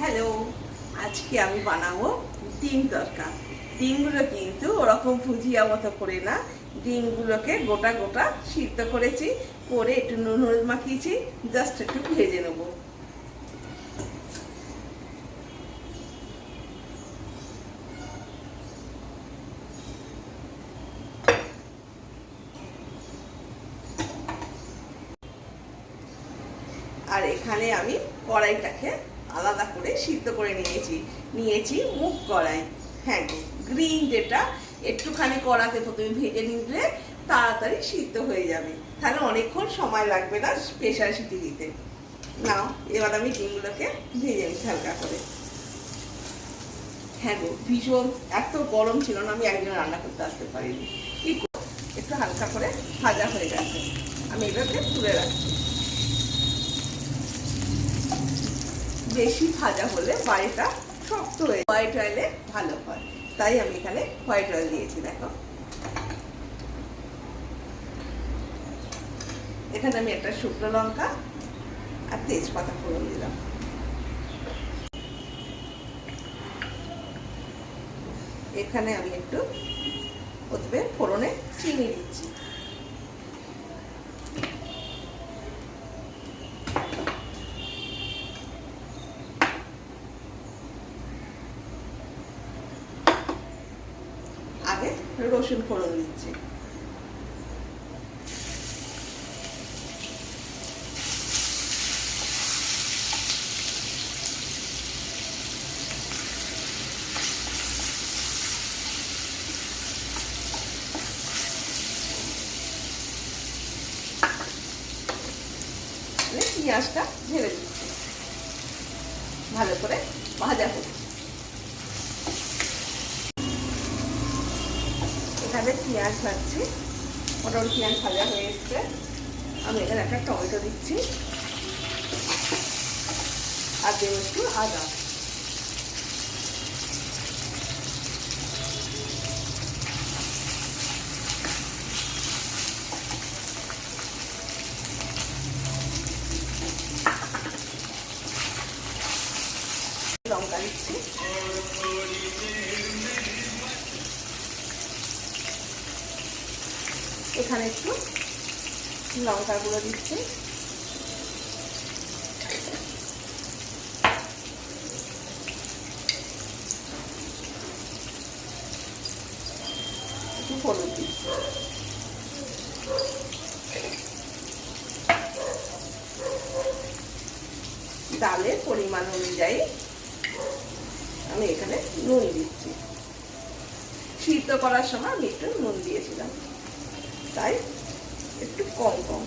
Hello, আজকে আমি বানাবো ডিম তড়কা। ডিমগুলো কিন্তু ওরকম ভুজিয়া মতো করে না, ডিমগুলোকে গোটা গোটা সিদ্ধ করেছি, করে একটু নুন হলুদ মাখিয়েছি, জাস্ট একটু ভেজে নেবো। আর এখানে আমি কড়াইটাকে আলাদা করে সিদ্ধ করে নিয়েছি মুগ কড়াই। হ্যাঁ গো, গ্রিন যেটা, একটুখানি কড়াতে প্রথমে ভেজে নিলে তাড়াতাড়ি সিদ্ধ হয়ে যাবে, তাহলে অনেকক্ষণ সময় লাগবে না প্রেসার সিটি দিতে। নাও, এবার আমি ডিমগুলোকে ভেজে নিচ্ছি হালকা করে। হ্যাঁ গো, ভীষণ এত গরম ছিল না, আমি একদিন রান্না করতে আসতে পারিনি। কি একটু হালকা করে ভাজা হয়ে গেছে, আমি এটাকে তুলে রাখছি। বেশি ভাজা হলে বাইরেটা শক্ত হয়ে, হোয়াইট অয়েলে ভালো হয়, তাই আমি এখানে হোয়াইট অয়েল দিয়েছি। দেখো, এখানে আমি একটা শুকনো লঙ্কা আর তেজপাতা ফোড়ন দিলাম। এখানে আমি একটু প্রথমে ফোড়নে চিনি দিচ্ছি। আগে রসুন ফোড়ন দিচ্ছি। পেঁয়াজটা ঢেলে দিচ্ছি, ভালো করে ভাজা হচ্ছে। এখানে পেঁয়াজ ভাজছি, মোটামুটি পেঁয়াজ ভাজা হয়ে এসছে। আমি এখানে একটা টমেটো দিচ্ছি আর দেবো একটু আদা। লঙ্কা দিচ্ছি, এখানে একটু লঙ্কা গুঁড়ো দিচ্ছি, একটু হলুদ দিচ্ছি। ডালের পরিমাণ অনুযায়ী আমি এখানে নুন দিচ্ছি। সিদ্ধ করার সময় আমি একটু নুন দিয়েছিলাম, তাই একটু কম কম।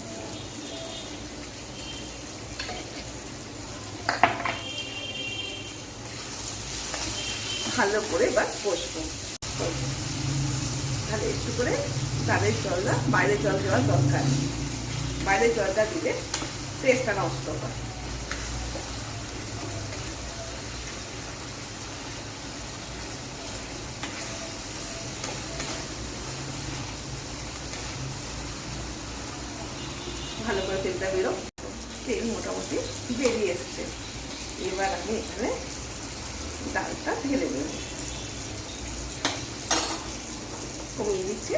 ভালো করে এবার কষবো। তাহলে একটু করে ডালের জলটা, বাইরের জল দেওয়ার দরকার, বাইরের জলটা দিলে টেস্টটা নষ্ট হয়। ভালো করে তেলটা বেরো, তেল মোটামুটি বেরিয়ে এসছে। এবার আমি এখানে ডালটা ঢেলে দেব, কমিয়ে দিচ্ছি।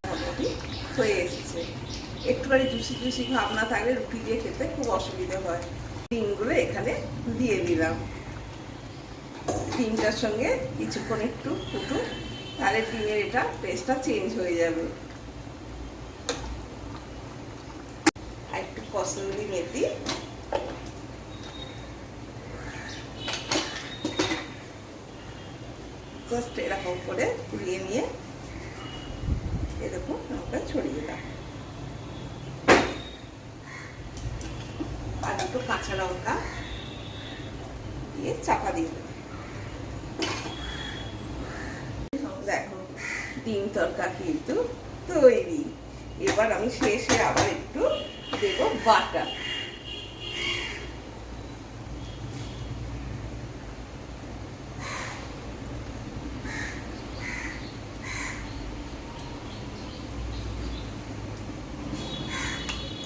মোটামুটি হয়ে এসছে। একটুখানি জুসি জুসি ভাব না থাকলে রুটি দিয়ে খেতে খুব অসুবিধা হয়। ডিমগুলো এখানে দিয়ে দিলাম। ডিমটার সঙ্গে কিছুক্ষণ একটু ফুটুক, তাহলে ডিমের এটা টেস্টটা চেঞ্জ হয়ে যাবে। আর একটু কসুরি মেথি, জাস্ট এরকম করে পুড়িয়ে নিয়ে এরকম লঙ্কা ছড়িয়ে দাও, আর একটু কাঁচা লঙ্কা দিয়ে চাপা দিয়ে দেবো। দেখো, ডিম তড়কা কিন্তু তৈরি। এবার আমি শেষে আবার একটু দেবো বাটার।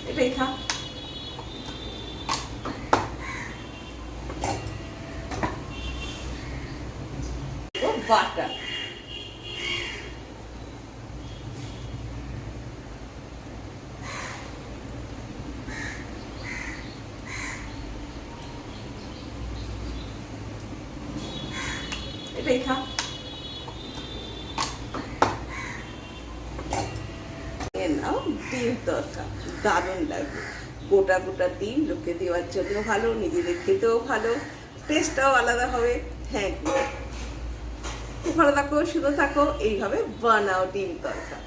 এটাই খা। বাটার। এটাই খা। নাও ডিম তরকা, দারুণ লাগবে। গোটা গোটা ডিম লোককে দেওয়ার জন্য ভালো, নিজেদের খেতেও ভালো, টেস্টটাও আলাদা হবে। হ্যাঁ, খুব ভালো থাকো, সুস্থ থাকো, এইভাবে বানাও ডিম তরকা।